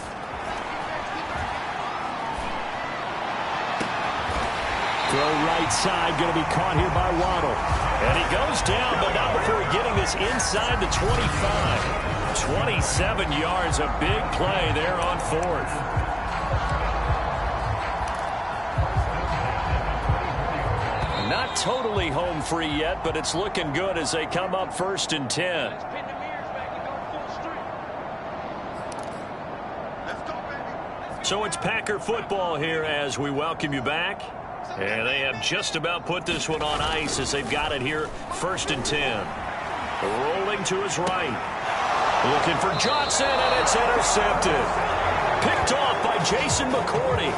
Throw right side, going to be caught here by Waddle. And he goes down, but not before getting this inside the 25. 27 yards, a big play there on 4th. Not totally home free yet, but it's looking good as they come up 1st and 10. So it's Packer football here as we welcome you back. And they have just about put this one on ice as they've got it here, 1st and 10. Rolling to his right. Looking for Johnson, and it's intercepted. Picked off by Jason McCourty.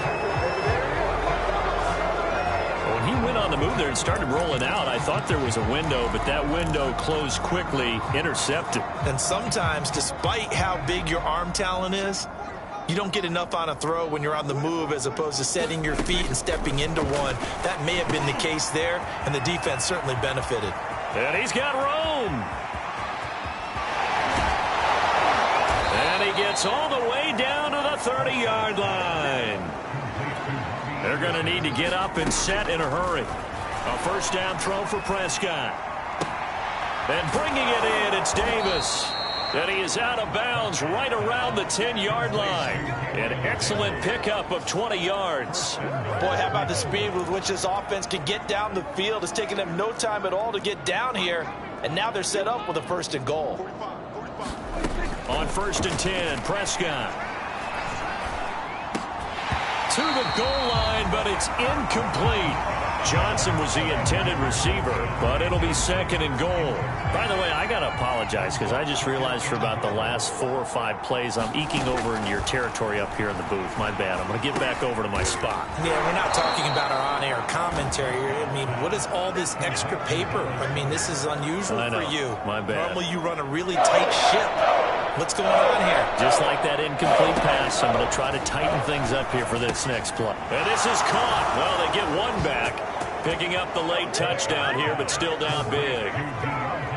When he went on the move there and started rolling out, I thought there was a window, but that window closed quickly, intercepted. And sometimes, despite how big your arm talent is, you don't get enough on a throw when you're on the move as opposed to setting your feet and stepping into one. That may have been the case there, and the defense certainly benefited. And he's got Rome. And he gets all the way down to the 30-yard line. They're going to need to get up and set in a hurry. A 1st down throw for Prescott. And bringing it in, it's Davis. And he is out of bounds right around the 10-yard line. An excellent pickup of 20 yards. Boy, how about the speed with which this offense can get down the field? It's taken them no time at all to get down here. And now they're set up with a 1st and goal. On 1st and 10, Prescott. To the goal line, but it's incomplete. Johnson was the intended receiver, but it'll be 2nd and goal. By the way, I got to apologize because I just realized for about the last 4 or 5 plays, I'm eking over into your territory up here in the booth. My bad. I'm going to get back over to my spot. Yeah, we're not talking about our on-air commentary. I mean, what is all this extra paper? I mean, this is unusual for you. My bad. Normally you run a really tight ship. What's going on here? Just like that incomplete pass, I'm going to try to tighten things up here for this next play. And this is caught. Well, they get one back. Picking up the late touchdown here, but still down big.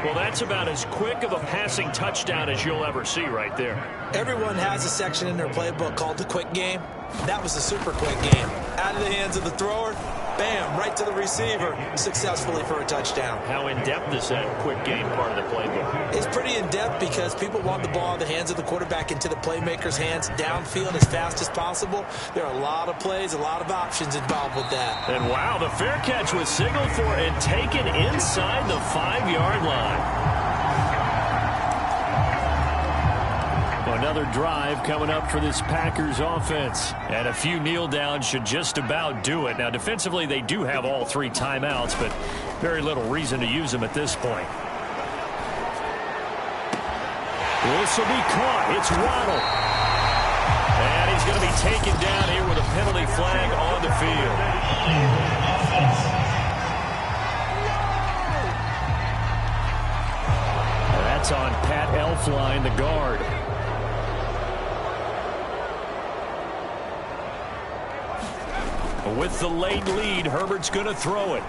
Well, that's about as quick of a passing touchdown as you'll ever see right there. Everyone has a section in their playbook called the quick game. That was a super quick game. Out of the hands of the thrower, bam, right to the receiver, successfully for a touchdown. How in-depth is that quick game part of the playbook? It's pretty in-depth because people want the ball in the hands of the quarterback into the playmaker's hands downfield as fast as possible. There are a lot of plays, a lot of options involved with that. And wow, the fair catch was signaled for and taken inside the 5-yard line. Another drive coming up for this Packers offense. And a few kneel downs should just about do it. Now, defensively, they do have all 3 timeouts, but very little reason to use them at this point. This will be caught. It's Waddle. And he's going to be taken down here with a penalty flag on the field. That's on Pat Elflein, the guard. With the late lead, Herbert's going to throw it.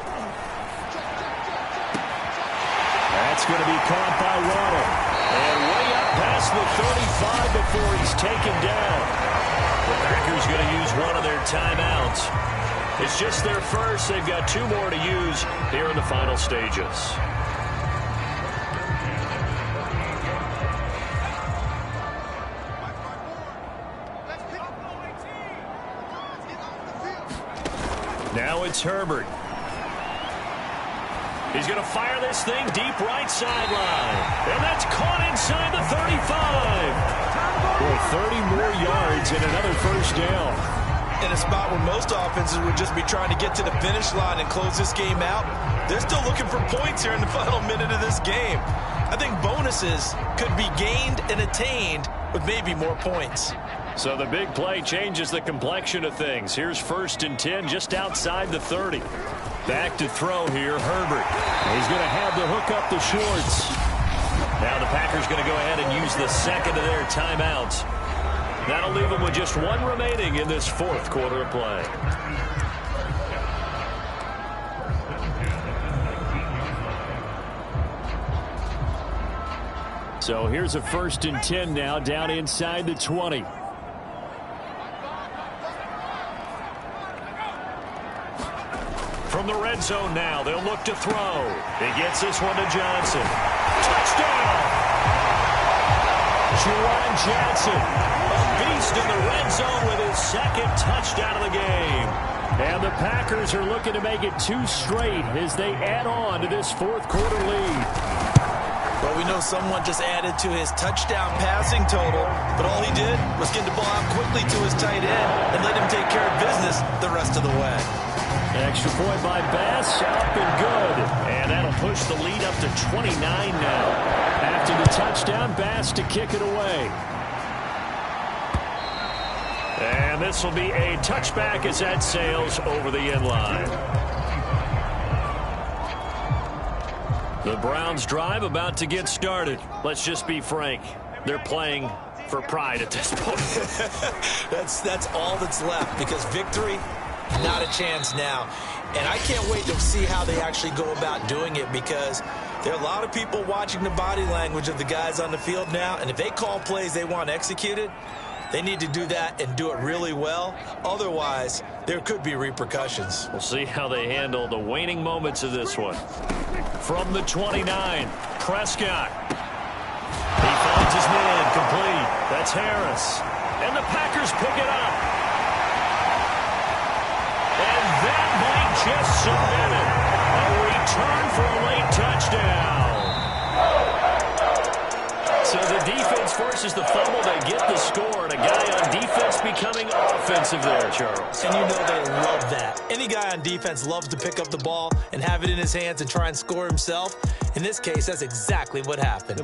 That's going to be caught by Waddle. And way up past the 35 before he's taken down. The Packers going to use one of their timeouts. It's just their first. They've got 2 more to use here in the final stages. Now it's Herbert. He's going to fire this thing deep right sideline. And that's caught inside the 35. Boy, 30 more yards and another 1st down. In a spot where most offenses would just be trying to get to the finish line and close this game out, they're still looking for points here in the final minute of this game. I think bonuses could be gained and attained with maybe more points. So the big play changes the complexion of things. Here's 1st and 10 just outside the 30. Back to throw here, Herbert. He's going to have the hook up the shorts. Now the Packers going to go ahead and use the 2nd of their timeouts. That'll leave them with just 1 remaining in this 4th quarter of play. So here's a 1st and 10 now down inside the 20. From the red zone now, they'll look to throw. He gets this one to Johnson. Touchdown! Juwan Johnson, a beast in the red zone with his 2nd touchdown of the game. And the Packers are looking to make it 2 straight as they add on to this 4th quarter lead. Well, we know someone just added to his touchdown passing total, but all he did was get the ball out quickly to his tight end and let him take care of business the rest of the way. Extra point by Bass, up and good. And that'll push the lead up to 29 now. After the touchdown, Bass to kick it away. And this will be a touchback as that sails over the end line. The Browns drive about to get started. Let's just be frank. They're playing for pride at this point. That's all that's left, because victory, not a chance now. And I can't wait to see how they actually go about doing it, because there are a lot of people watching the body language of the guys on the field now, and if they call plays they want executed, they need to do that and do it really well. Otherwise, there could be repercussions. We'll see how they handle the waning moments of this one. From the 29, Prescott. He finds his man complete. That's Harris. And the Packers pick it up. And that might just submit it. A return for a late touchdown. So the defense forces the fumble. They get the score, and a guy on defense becoming offensive there, Charles. And you know they love that. Any guy on defense loves to pick up the ball and have it in his hands and try and score himself. In this case, that's exactly what happened.